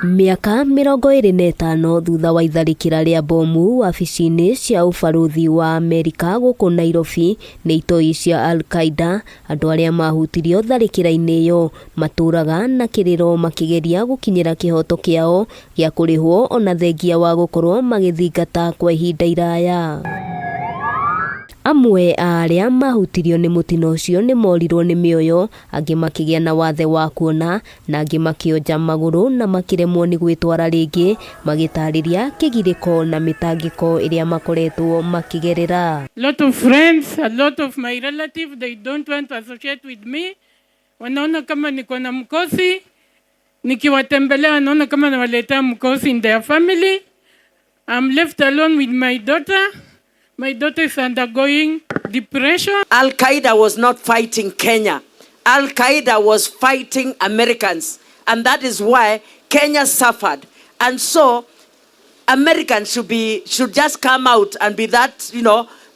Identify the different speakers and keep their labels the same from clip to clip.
Speaker 1: Miaka 25 thutha wa itharikira ria bomu wabici-ini cia ubaruthi wa Amerika guku Nairobi ni itoi cia Al-Qaeda, andu aria mahutirio tharikira-ini iyo maturaga na kiriro makigeria gukinyira kihoto kiao gia kurihwo ona thengia wa gukorwo magithingata kwa ihinda iraya. Amwe aria mahutirio ni mutino ucio ni morirwo ni mioyo, angi makigia na wathe wa kuona na angi makionja maguru na makiremwo ni gwitwara ringi magitariria kigiriko na mitangiko iria makoretwo makigerera.
Speaker 2: Lot of friends, a lot of my relatives, they don't want to associate with me. Wanaona kama niko na mkosi, nikiwatembelea wanaona kama nawaletea mkosi in their family. I'm left alone with my daughter. My daughter is undergoing depression.
Speaker 3: Al-Qaeda was not fighting Kenya. Al-Qaeda was fighting Americans. And that is why Kenya suffered. And so Americans should just come out and be that,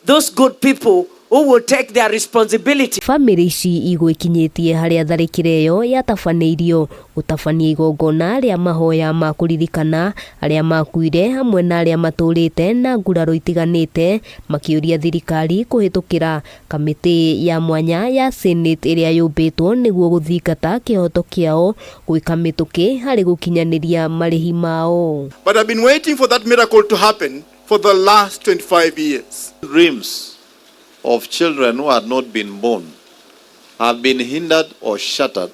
Speaker 3: those good people who will take their responsibility.
Speaker 1: Family ici igwikinyitie haria tharikira iyo yatabaniirio gutabania igongona ria mahoya ma kuririkana aria makuire hamwe na aria maturite na nguraro itiganite, makiuria thirikari kuhitukira kamiti ya mwanya ya Senate iria yumbitwo niguo guthingata kihoto kiao gwika mituki hari gukinyaniria marihi mao.
Speaker 4: But I've been waiting for that miracle to happen for the last 25 years.
Speaker 5: Dreams of children who had not been born have been hindered or shattered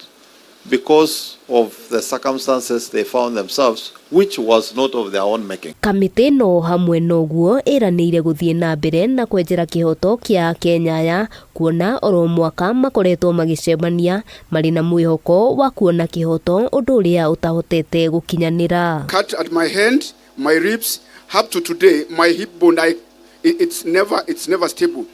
Speaker 5: because of the circumstances they found themselves, which was not of their own making.
Speaker 1: Kamiti no hamwe noguo iranire guthie na mbere na kwenjera kihoto kia Kenya ya kuona oro mwaka makoretwo magicemania mari na mwihoko wa kuona kihoto undu uria utahotete gukinyanira.
Speaker 4: Cut at my hand, my ribs, up to today, my hip bone, it's never stable.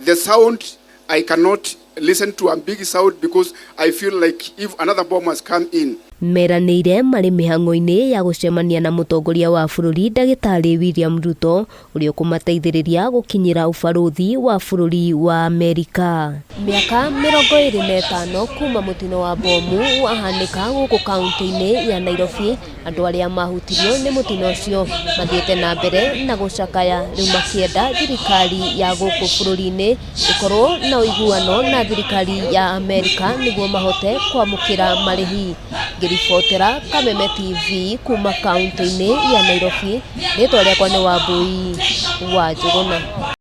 Speaker 4: The sound, I cannot listen to a big sound because I feel like if another bomb has come in.
Speaker 1: Meranire mari mihango-ini ya gucemania na mutongoria wa bururi Ndagitari William Ruto uria kumateithiriria gukinyira ubaruthi wa bururi wa Amerika. Miaka 25 kuma mutino wa bomu wahanika guku kaunti-ini ya Nairobi, andu aria mahutirio ni mutino ucio mathiete na mbere na gucakaya riu makienda thirikari ya guku bururi-ini ikorwo na uiguano na thirikari ya Amerika niguo mahote kwamukira marihi. Ribotera Kameme TV kuma kaunti-ini ya Nairobi, ritwa riakwa ni Wabui wa Njuguna.